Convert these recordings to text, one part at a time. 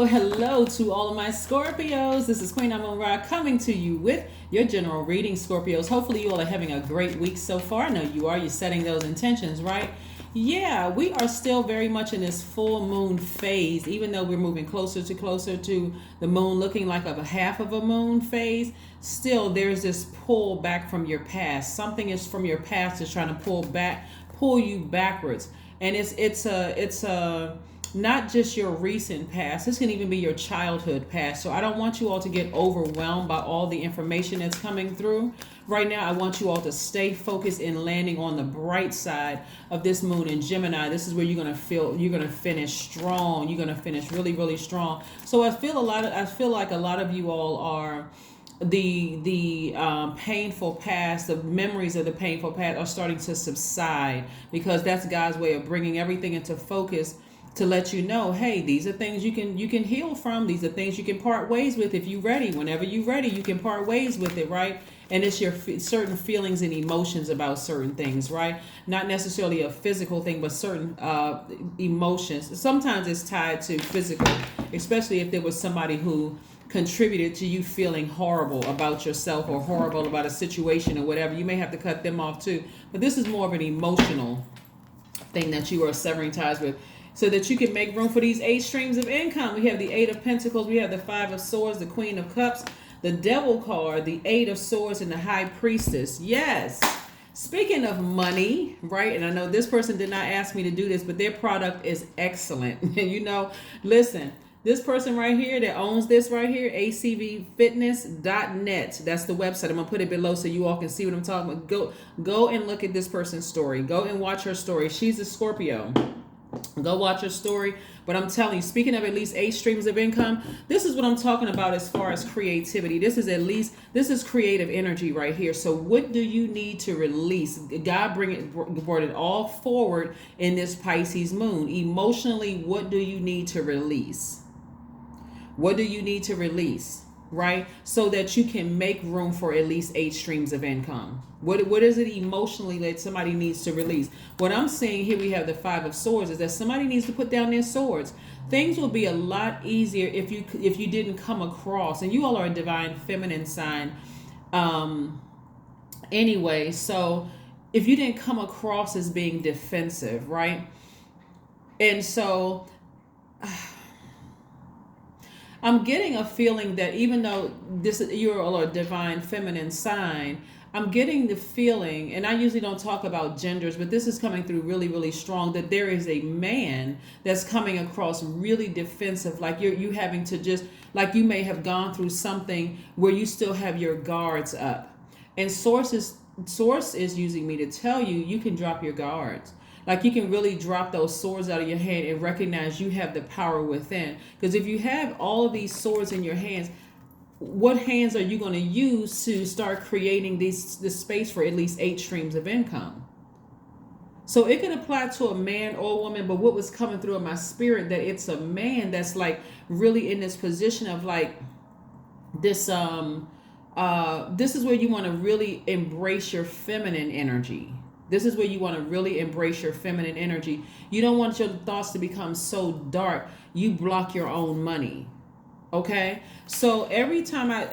hello to all of my Scorpios. This is Queen Amon-Ra coming to you with your general reading, Scorpios. Hopefully you all are having a great week so far. I know you are. You're setting those intentions, right? Yeah, we are still very much in this full moon phase, even though we're moving closer to the moon looking like a half of a moon phase. Still, there's this pull back from your past. Something is from your past is trying to pull you backwards. And it's a not just your recent past. This can even be your childhood past. So I don't want you all to get overwhelmed by all the information that's coming through. Right now, I want you all to stay focused in landing on the bright side of this moon in Gemini. This is where you're going to finish strong. You're going to finish really, really strong. So I feel like a lot of you all are the painful past, the memories of the painful past are starting to subside, because that's God's way of bringing everything into focus to let you know, hey, these are things you can heal from. These are things you can part ways with if you're ready. Whenever you're ready, you can part ways with it, right? And it's your certain feelings and emotions about certain things, right? Not necessarily a physical thing, but certain emotions. Sometimes it's tied to physical, especially if there was somebody who contributed to you feeling horrible about yourself or horrible about a situation or whatever. You may have to cut them off too. But this is more of an emotional thing that you are severing ties with, so that you can make room for these 8 streams of income. We have the 8 of Pentacles, we have the 5 of Swords, the Queen of Cups, the Devil card, the 8 of Swords, and the High Priestess. Yes. Speaking of money, right? And I know this person did not ask me to do this, but their product is excellent. And listen, this person right here that owns this right here, acvfitness.net. That's the website. I'm going to put it below so you all can see what I'm talking about. Go and look at this person's story. Go and watch her story. She's a Scorpio. Go watch her story. But I'm telling you, speaking of at least 8 streams of income, this is what I'm talking about as far as creativity. This is creative energy right here. So what do you need to release? God brought it all forward in this Pisces moon. Emotionally, what do you need to release? What do you need to release? Right? So that you can make room for at least 8 streams of income. What is it emotionally that somebody needs to release? What I'm seeing here, we have the 5 of Swords, is that somebody needs to put down their swords. Things will be a lot easier if you didn't come across, and you all are a divine feminine sign anyway, so if you didn't come across as being defensive, right? And so I'm getting a feeling that even though you're all a divine feminine sign, I'm getting the feeling, and I usually don't talk about genders, but this is coming through really, really strong, that there is a man that's coming across really defensive, like you having to just, like you may have gone through something where you still have your guards up. And source is using me to tell you can drop your guards. Like you can really drop those swords out of your hand and recognize you have the power within. Because if you have all of these swords in your hands, what hands are you going to use to start creating this space for at least 8 streams of income? So it can apply to a man or a woman, but what was coming through in my spirit, that it's a man that's like really in this position of like this, this is where you want to really embrace your feminine energy. This is where you want to really embrace your feminine energy. You don't want your thoughts to become so dark you block your own money. Okay? So every time I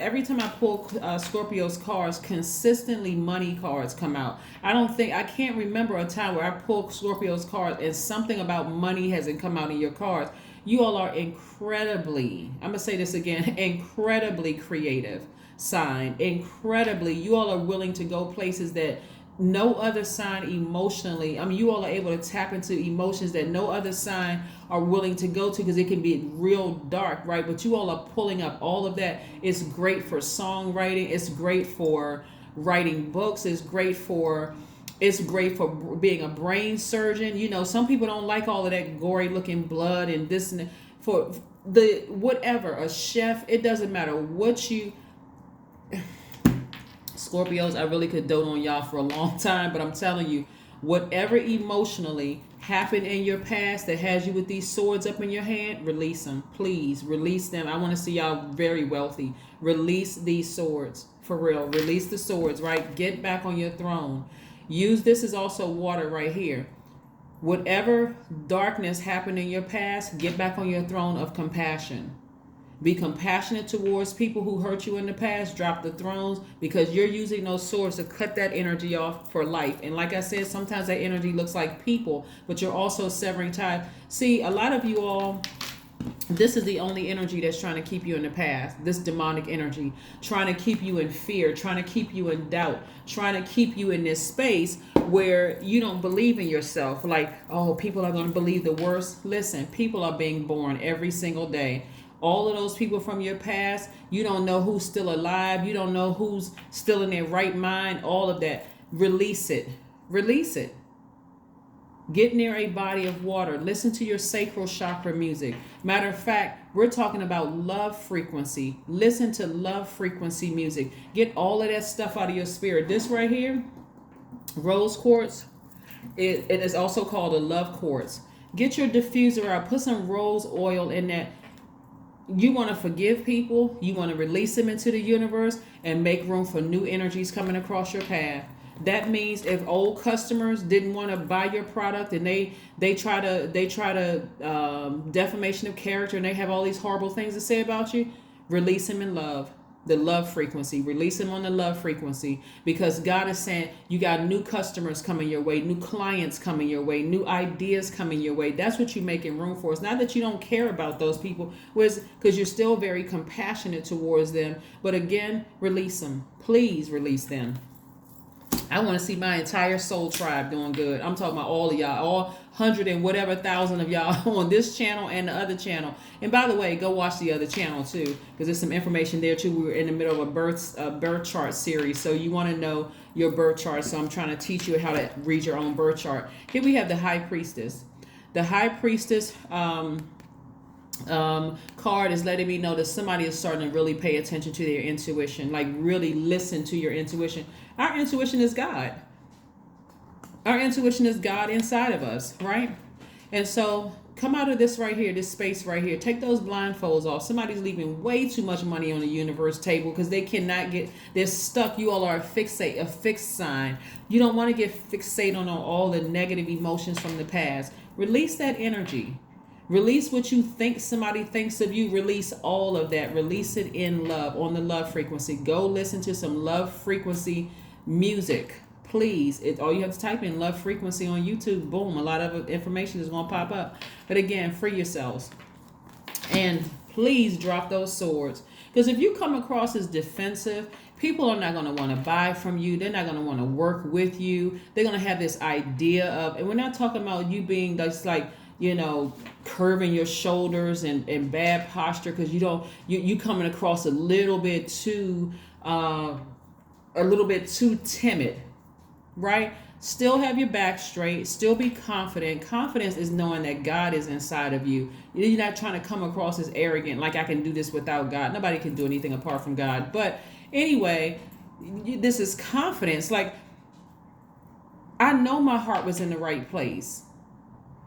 pull Scorpio's cards, consistently money cards come out. I can't remember a time where I pulled Scorpio's cards and something about money hasn't come out in your cards. You all are incredibly, I'm going to say this again, incredibly creative sign. Incredibly, you all are willing to go places that no other sign emotionally. I mean, you all are able to tap into emotions that no other sign are willing to go to, because it can be real dark, right? But you all are pulling up all of that. It's great for songwriting. It's great for writing books. It's great for being a brain surgeon. Some people don't like all of that gory looking blood and this and that. For the whatever, a chef, it doesn't matter what you Scorpios, I really could dote on y'all for a long time, but I'm telling you, whatever emotionally happened in your past that has you with these swords up in your hand, release them. Please, release them. I want to see y'all very wealthy. Release these swords, for real. Release the swords, right? Get back on your throne. Use this as also water right here. Whatever darkness happened in your past, get back on your throne of compassion. Be compassionate towards people who hurt you in the past. Drop the thrones, because you're using those swords to cut that energy off for life. And like I said, sometimes that energy looks like people, but you're also severing ties. See, a lot of you all, this is the only energy that's trying to keep you in the past. This demonic energy, trying to keep you in fear, trying to keep you in doubt, trying to keep you in this space where you don't believe in yourself. Like, oh, people are going to believe the worst. Listen, people are being born every single day. All of those people from your past, you don't know who's still alive. You don't know who's still in their right mind. All of that. Release it. Release it. Get near a body of water. Listen to your sacral chakra music. Matter of fact, we're talking about love frequency. Listen to love frequency music. Get all of that stuff out of your spirit. This right here, rose quartz, it is also called a love quartz. Get your diffuser out. Put some rose oil in that. You want to forgive people. You want to release them into the universe and make room for new energies coming across your path. That means if old customers didn't want to buy your product and they try to defamation of character, and they have all these horrible things to say about you, release them in love. The love frequency. Release them on the love frequency, because God is saying you got new customers coming your way, new clients coming your way, new ideas coming your way. That's what you're making room for. It's not that you don't care about those people, because you're still very compassionate towards them. But again, release them. Please release them. I want to see my entire soul tribe doing good. I'm talking about all of y'all, all 100 and whatever thousand of y'all on this channel and the other channel. And by the way, go watch the other channel too, because there's some information there too. We were in the middle of a birth chart series, so you want to know your birth chart. So I'm trying to teach you how to read your own birth chart. Here we have the High Priestess. The High Priestess card is letting me know that somebody is starting to really pay attention to their intuition, like really listen to your intuition. Our intuition is God. Our intuition is God inside of us, right? And so come out of this right here, this space right here. Take those blindfolds off. Somebody's leaving way too much money on the universe table because they cannot get, they're stuck. You all are a fixed sign. You don't want to get fixated on all the negative emotions from the past. Release that energy. Release what you think somebody thinks of you. Release all of that. Release it in love, on the love frequency. Go listen to some love frequency music. Please. All you have to type in love frequency on YouTube. Boom. A lot of information is going to pop up. But again, free yourselves. And please drop those swords. Because if you come across as defensive, people are not going to want to buy from you. They're not going to want to work with you. They're going to have this idea of, and we're not talking about you being just like, you know, curving your shoulders and bad posture, because you coming across a little bit too timid, right? Still have your back straight. Still be confident. Confidence is knowing that God is inside of you. You're not trying to come across as arrogant, like I can do this without God. Nobody can do anything apart from God. But anyway, this is confidence. Like, I know my heart was in the right place.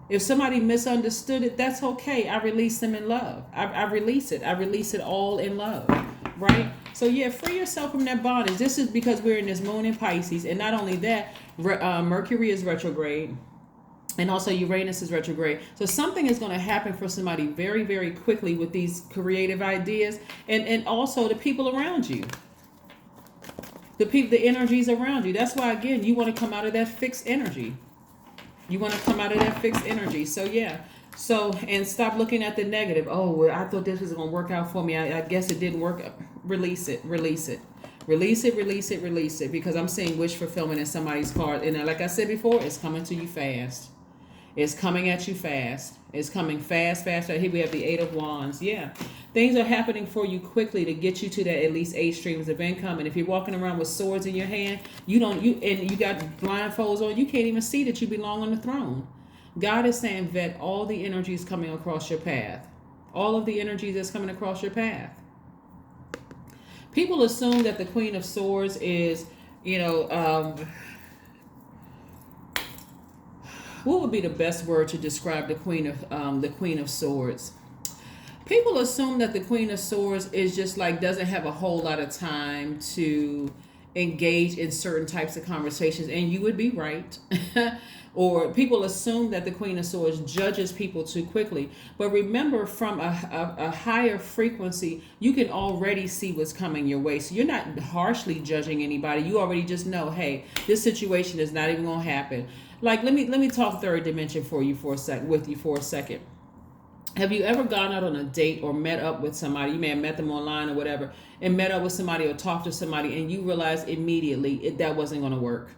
If somebody misunderstood it, that's okay. I release them in love. I release it. I release it all in love, right? So yeah, free yourself from that bondage. This is because we're in this moon in Pisces. And not only that, Mercury is retrograde. And also Uranus is retrograde. So something is going to happen for somebody very, very quickly with these creative ideas. And also the people around you. The energies around you. That's why, again, you want to come out of that fixed energy. You want to come out of that fixed energy. So yeah. So, and stop looking at the negative. Oh, well, I thought this was going to work out for me. I guess it didn't work. Release it. Release it. Release it, release it, release it. Because I'm seeing wish fulfillment in somebody's card. And like I said before, it's coming to you fast. It's coming at you fast. It's coming fast, fast. Here we have the 8 of Wands. Yeah. Things are happening for you quickly to get you to that at least 8 streams of income. And if you're walking around with swords in your hand, you got blindfolds on, you can't even see that you belong on the throne. God is saying, vet all the energies coming across your path. All of the energies that's coming across your path. People assume that the Queen of Swords is, what would be the best word to describe the Queen of Swords? People assume that the Queen of Swords is just like, doesn't have a whole lot of time to engage in certain types of conversations, and you would be right. Or people assume that the Queen of Swords judges people too quickly. But remember, from a higher frequency, you can already see what's coming your way. So you're not harshly judging anybody. You already just know, hey, this situation is not even going to happen. Like, let me talk third dimension with you for a second. Have you ever gone out on a date or met up with somebody? You may have met them online or whatever, and met up with somebody or talked to somebody, and you realize immediately that wasn't going to work.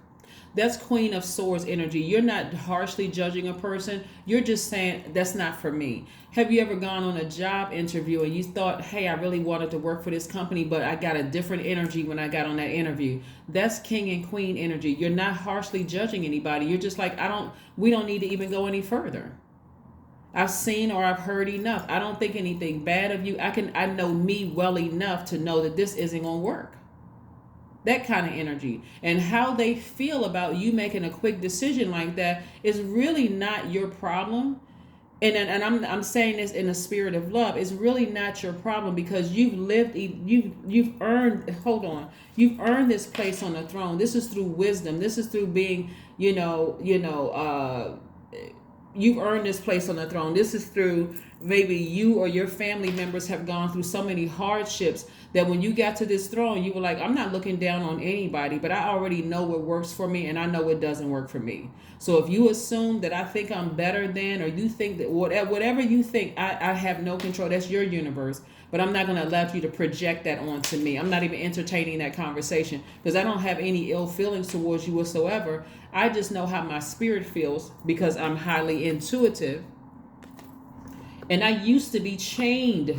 That's Queen of Swords energy. You're not harshly judging a person. You're just saying, that's not for me. Have you ever gone on a job interview and you thought, hey, I really wanted to work for this company, but I got a different energy when I got on that interview? That's King and Queen energy. You're not harshly judging anybody. You're just like, we don't need to even go any further. I've seen or I've heard enough. I don't think anything bad of you. I know me well enough to know that this isn't going to work. That kind of energy. And how they feel about you making a quick decision like that is really not your problem. And I'm saying this in a spirit of love. It's really not your problem, because you've earned this place on the throne. This is through wisdom. This is through being, you've earned this place on the throne. This is through maybe you or your family members have gone through so many hardships that when you got to this throne, you were like, I'm not looking down on anybody, but I already know what works for me and I know what doesn't work for me. So if you assume that I think I'm better than, or you think that whatever you think, I have no control. That's your universe. But I'm not going to allow you to project that onto me. I'm not even entertaining that conversation, because I don't have any ill feelings towards you whatsoever. I just know how my spirit feels, because I'm highly intuitive. And I used to be chained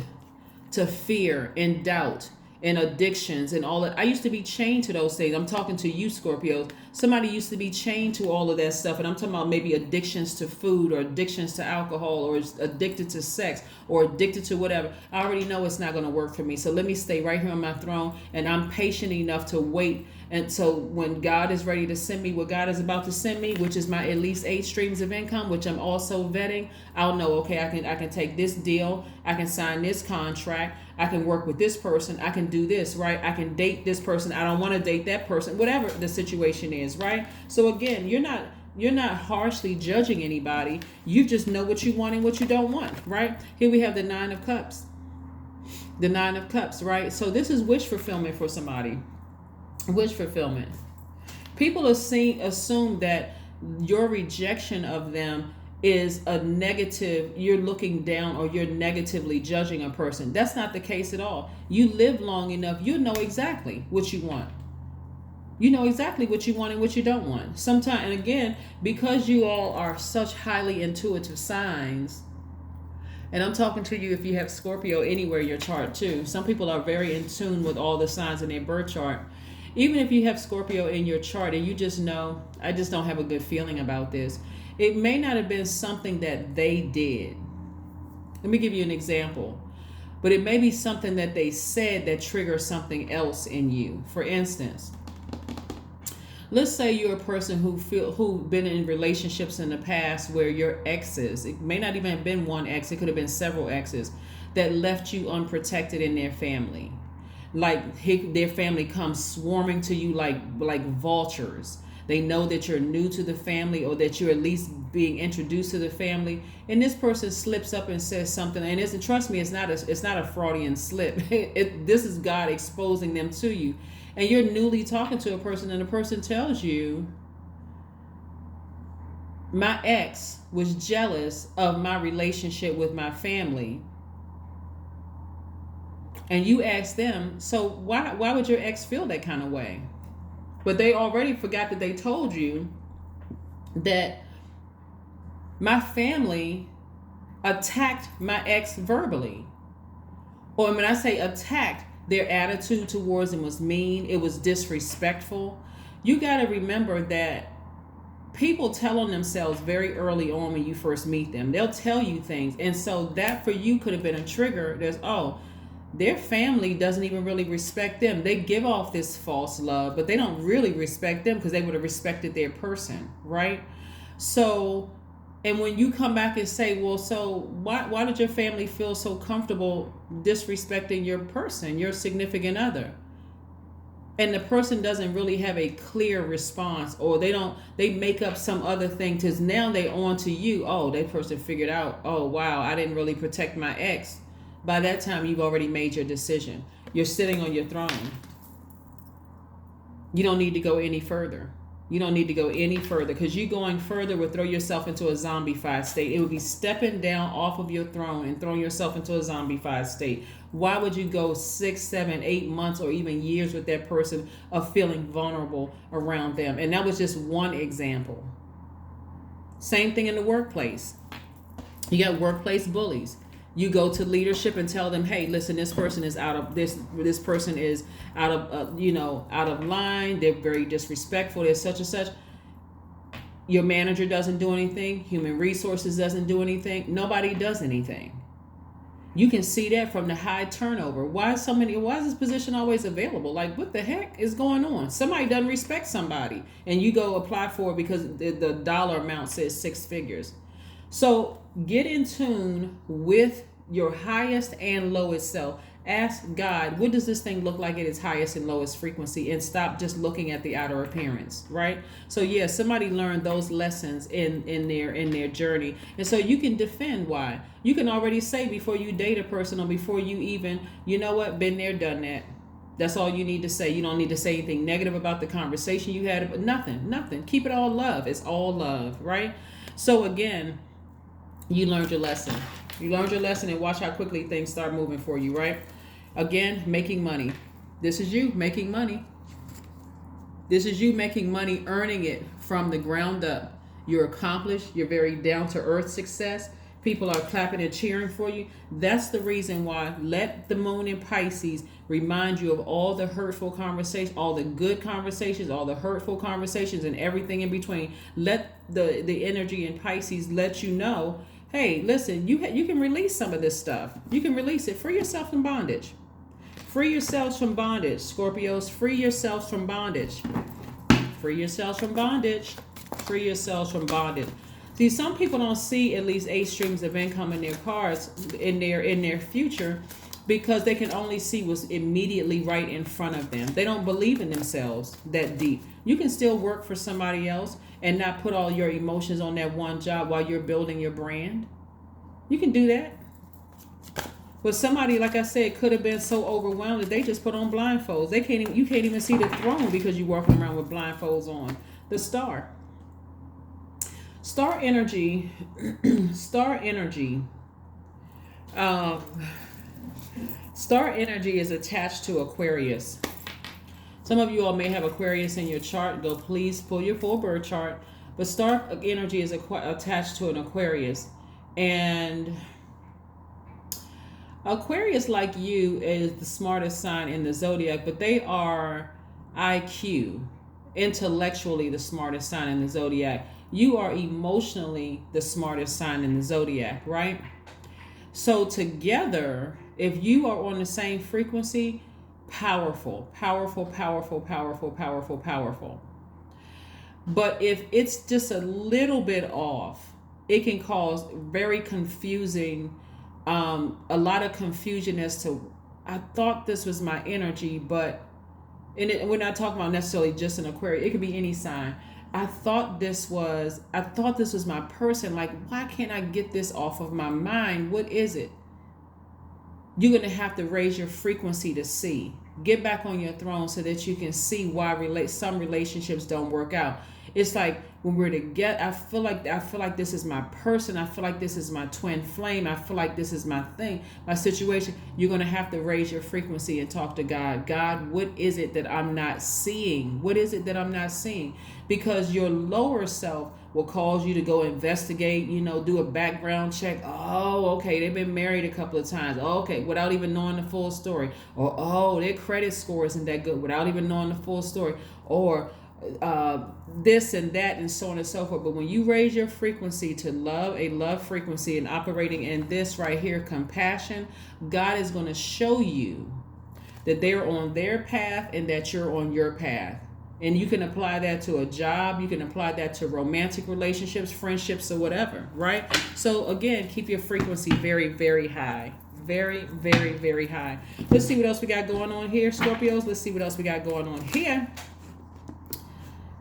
to fear and doubt and addictions and all that. I used to be chained to those things. I'm talking to you, Scorpios. Somebody used to be chained to all of that stuff. And I'm talking about maybe addictions to food, or addictions to alcohol, or addicted to sex, or addicted to whatever. I already know it's not going to work for me. So let me stay right here on my throne. And I'm patient enough to wait. And so when God is ready to send me what God is about to send me, which is my at least 8 streams of income, which I'm also vetting, I'll know, okay, I can take this deal. I can sign this contract. I can work with this person. I can do this, right? I can date this person. I don't want to date that person, whatever the situation is, right? So again, you're not harshly judging anybody. You just know what you want and what you don't want, right? Here we have the 9 of Cups. The 9 of Cups, right? So this is wish fulfillment for somebody. Wish fulfillment. People assume that your rejection of them is a negative, you're looking down or you're negatively judging a person. That's not the case at all. You live long enough, you know exactly what you want. You know exactly what you want and what you don't want. Sometimes, and again, because you all are such highly intuitive signs, and I'm talking to you if you have Scorpio anywhere in your chart too. Some people are very in tune with all the signs in their birth chart. Even if you have Scorpio in your chart and you just know, I just don't have a good feeling about this. It may not have been something that they did. Let me give you an example. But it may be something that they said that triggers something else in you. For instance, let's say you're a person who been in relationships in the past where your exes, it may not even have been one ex, it could have been several exes, that left you unprotected in their family. Like their family comes swarming to you like vultures. They know that you're new to the family, or that you're at least being introduced to the family, and this person slips up and says something. And trust me, it's not a Freudian slip. This is God exposing them to you, and you're newly talking to a person, and the person tells you, "My ex was jealous of my relationship with my family." And you ask them, so why would your ex feel that kind of way? But they already forgot that they told you that my family attacked my ex verbally. Or when I say attacked, their attitude towards him was mean. It was disrespectful. You got to remember that people tell on themselves very early on when you first meet them. They'll tell you things. And so that for you could have been a trigger. Their family doesn't even really respect them. They give off this false love, but they don't really respect them because they would have respected their person, right? So, and when you come back and say, well, so why did your family feel so comfortable disrespecting your person, your significant other? and the person doesn't really have a clear response, or they make up some other thing, because now they on to you. Oh, that person figured out, oh wow, I didn't really protect my ex. By that time, you've already made your decision. You're sitting on your throne. You don't need to go any further. You don't need to go any further, because you going further would throw yourself into a zombified state. It would be stepping down off of your throne and throwing yourself into a zombified state. Why would you go 6, 7, 8 months or even years with that person of feeling vulnerable around them? And that was just one example. Same thing in the workplace. You got workplace bullies. You go to leadership and tell them, hey, listen, this person is out of this person is out of out of line. They're very disrespectful. They're such and such. Your manager doesn't do anything. Human resources doesn't do anything. Nobody does anything. You can see that from the high turnover. Why is this position always available? Like, what the heck is going on? Somebody doesn't respect somebody, and you go apply for it because the dollar amount says 6 figures. So get in tune with your highest and lowest self. Ask God, what does this thing look like at its highest and lowest frequency? And stop just looking at the outer appearance, right? So yeah, somebody learned those lessons in their journey. And so you can defend why. You can already say before you date a person, or before you even, you know what, been there, done that. That's all you need to say. You don't need to say anything negative about the conversation you had. But nothing. Keep it all love. It's all love, right? So again, you learned your lesson. You learned your lesson, and watch how quickly things start moving for you, right? Again, making money. This is you making money. This is you making money, earning it from the ground up. You're accomplished. You're very down-to-earth success. People are clapping and cheering for you. That's the reason why. Let the moon in Pisces remind you of all the hurtful conversations, all the good conversations, all the hurtful conversations, and everything in between. Let the energy in Pisces let you know, hey, listen, you can release some of this stuff. You can release it. Free yourself from bondage. Free yourselves from bondage. Scorpios, free yourselves from bondage. Free yourselves from bondage. Free yourselves from bondage. See, some people don't see at least 8 streams of income in their cards in their future, because they can only see what's immediately right in front of them. They don't believe in themselves that deep. You can still work for somebody else and not put all your emotions on that one job while you're building your brand. You can do that. But somebody, like I said, could have been so overwhelmed that they just put on blindfolds. You can't even see the throne because you're walking around with blindfolds on. The star. Star energy. Star energy is attached to Aquarius. Some of you all may have Aquarius in your chart. Go please pull your full birth chart. But star energy is attached to an Aquarius. And Aquarius, like you, is the smartest sign in the zodiac, but they are IQ, intellectually the smartest sign in the zodiac. You are emotionally the smartest sign in the zodiac, right? So together, if you are on the same frequency, powerful. But if it's just a little bit off, it can cause very confusing, a lot of confusion as to, I thought this was my energy, but we're not talking about necessarily just an Aquarius. It could be any sign. I thought this was my person. Like, why can't I get this off of my mind? What is it? You're going to have to raise your frequency to see. Get back on your throne so that you can see why some relationships don't work out. It's like when we're together, I feel like this is my person. I feel like this is my twin flame. I feel like this is my thing, my situation. You're going to have to raise your frequency and talk to God. God, what is it that I'm not seeing? What is it that I'm not seeing? Because your lower self will cause you to go investigate, do a background check. Oh, okay, they've been married a couple of times. Oh, okay, without even knowing the full story. Or, oh, their credit score isn't that good, without even knowing the full story. Or this and that, and so on and so forth. But when you raise your frequency to a love frequency, and operating in this right here, compassion, God is going to show you that they're on their path and that you're on your path. And you can apply that to a job. You can apply that to romantic relationships, friendships, or whatever, right? So again, keep your frequency very, very high. Very, very, very high. Let's see what else we got going on here, Scorpios. Let's see what else we got going on here.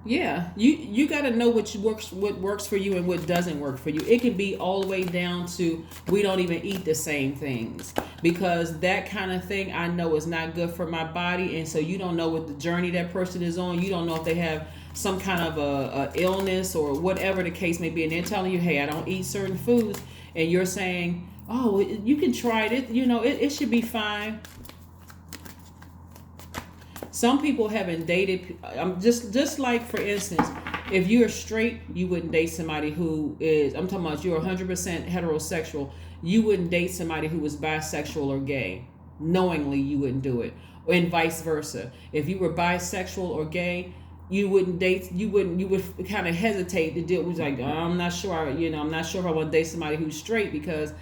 Yeah, you got to know what works for you and what doesn't work for you. It can be all the way down to we don't even eat the same things, because that kind of thing I know is not good for my body. And so you don't know what the journey that person is on. You don't know if they have some kind of a illness or whatever the case may be, and they're telling you, hey, I don't eat certain foods, and you're saying, oh, you can try it, it should be fine. Some people haven't dated. Just like, for instance, if you're straight, you wouldn't date somebody who is, I'm talking about you're 100% heterosexual. You wouldn't date somebody who was bisexual or gay. Knowingly, you wouldn't do it. And vice versa. If you were bisexual or gay, you would kind of hesitate to deal with, like, I'm not sure, I'm not sure if I want to date somebody who's straight, because,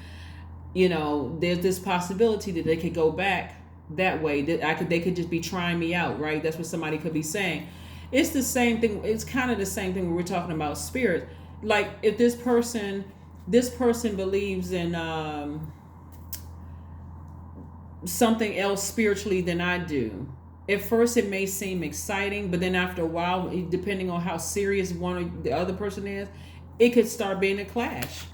there's this possibility that they could go back that way, that they could just be trying me out, right? That's what somebody could be saying. It's the same thing. It's kind of the same thing when we're talking about spirit. Like, if this person believes in something else spiritually than I do. At first it may seem exciting, but then after a while, depending on how serious one or the other person is, it could start being a clash.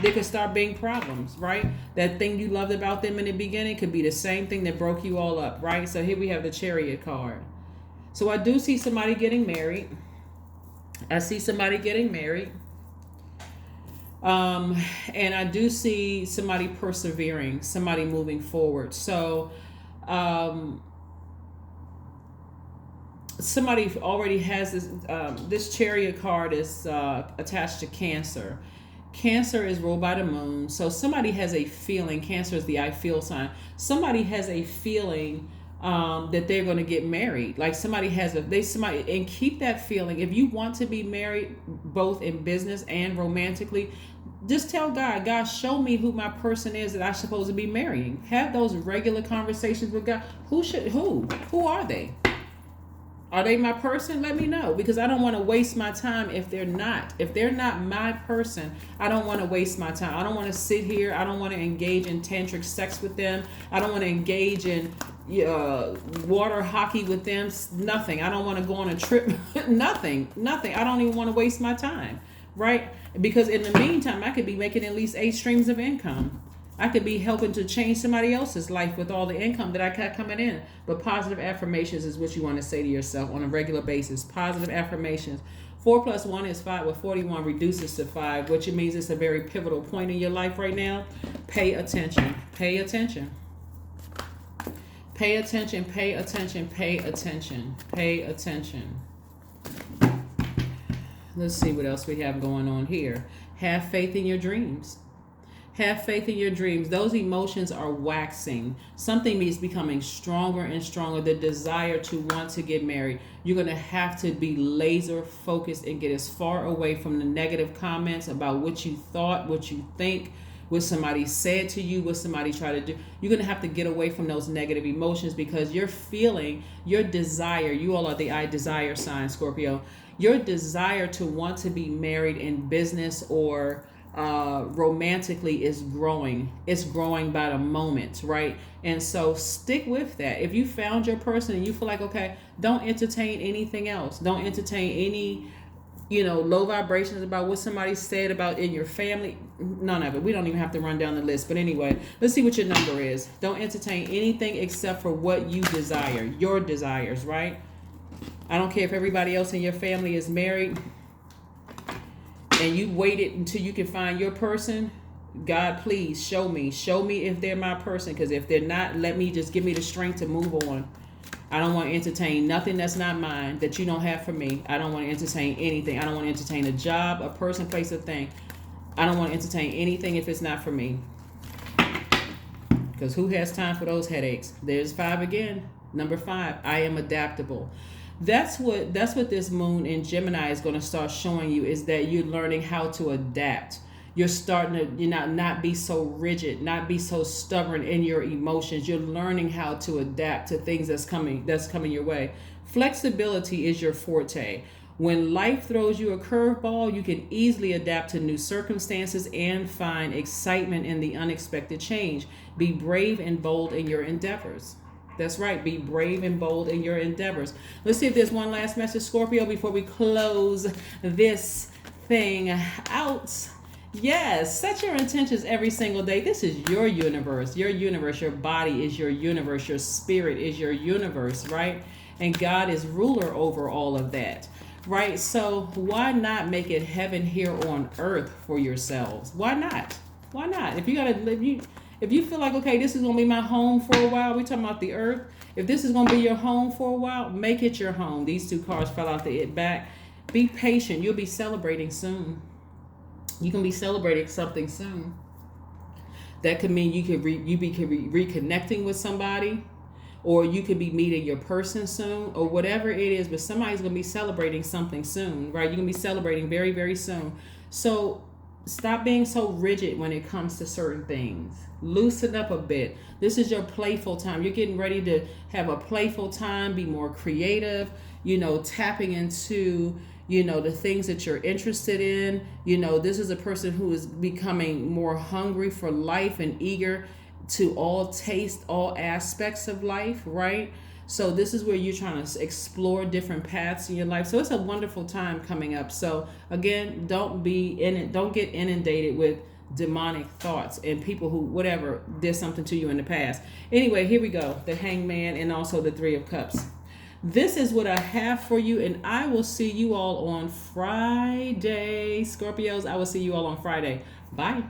There could start being problems, right? That thing you loved about them in the beginning could be the same thing that broke you all up, right? So here we have the Chariot card. So I do see somebody getting married. I see somebody getting married. And I do see somebody persevering, somebody moving forward. So somebody already has this Chariot card is attached to Cancer. Cancer is ruled by the moon. So somebody has a feeling. Cancer is the I feel sign. Somebody has a feeling that they're going to get married. Like somebody and keep that feeling. If you want to be married, both in business and romantically, just tell God, show me who my person is that I'm supposed to be marrying. Have those regular conversations with God. Who are they? Are they my person? Let me know, because I don't want to waste my time if they're not. If they're not my person, I don't want to waste my time. I don't want to sit here. I don't want to engage in tantric sex with them. I don't want to engage in water hockey with them. Nothing. I don't want to go on a trip. Nothing. I don't even want to waste my time, right? Because in the meantime, I could be making at least 8 streams of income. I could be helping to change somebody else's life with all the income that I got coming in. But positive affirmations is what you want to say to yourself on a regular basis. Positive affirmations. 4 plus 1 is 5, with 41 reduces to 5, which it means it's a very pivotal point in your life right now. Pay attention. Pay attention. Pay attention. Pay attention. Pay attention. Pay attention. Let's see what else we have going on here. Have faith in your dreams. Have faith in your dreams. Those emotions are waxing. Something is becoming stronger and stronger. The desire to want to get married. You're going to have to be laser focused and get as far away from the negative comments about what you thought, what you think, what somebody said to you, what somebody tried to do. You're going to have to get away from those negative emotions, because you're feeling your desire. You all are the I desire sign, Scorpio. Your desire to want to be married in business or romantically is growing. It's growing by the moment, right? And so stick with that. If you found your person and you feel like, okay, don't entertain anything else. Don't entertain any, low vibrations about what somebody said about in your family. None of it. We don't even have to run down the list. But anyway, let's see what your number is. Don't entertain anything except for what you desire, your desires, right? I don't care if everybody else in your family is married and you waited until you can find your person. God, please show me if they're my person, because if they're not, give me the strength to move on. I don't want to entertain nothing that's not mine, that you don't have for me. I don't want to entertain anything. I don't want to entertain a job, a person, place, a thing. I don't want to entertain anything if it's not for me, because who has time for those headaches? There's 5 again. Number 5, I am adaptable. That's what this moon in Gemini is going to start showing you, is that you're learning how to adapt. You're starting to not be so rigid, not be so stubborn in your emotions. You're learning how to adapt to things that's coming your way. Flexibility is your forte. When life throws you a curveball, you can easily adapt to new circumstances and find excitement in the unexpected change. Be brave and bold in your endeavors. That's right. Be brave and bold in your endeavors. Let's see if there's one last message, Scorpio, before we close this thing out. Yes, set your intentions every single day. This is your universe. Your universe, your body is your universe. Your spirit is your universe, right? And God is ruler over all of that, right? So why not make it heaven here on earth for yourselves? Why not? Why not? If you gotta live, if you feel like, okay, this is gonna be my home for a while, we talking about the earth. If this is gonna be your home for a while, make it your home. These two cards fell out the back. Be patient. You'll be celebrating soon. You can be celebrating something soon. That could mean you could reconnecting with somebody, or you could be meeting your person soon, or whatever it is. But somebody's gonna be celebrating something soon, right? You're gonna be celebrating very, very soon. So stop being so rigid when it comes to certain things. Loosen up a bit. This is your playful time. You're getting ready to have a playful time. Be more creative. Tapping into the things that you're interested in. This is a person who is becoming more hungry for life and eager to all taste all aspects of life, right? So this is where you're trying to explore different paths in your life. So it's a wonderful time coming up. So again, don't get inundated with demonic thoughts and people who whatever did something to you in the past. Anyway, here we go. The Hangman and also the Three of Cups. This is what I have for you, and I will see you all on Friday. Scorpios, I will see you all on Friday. Bye.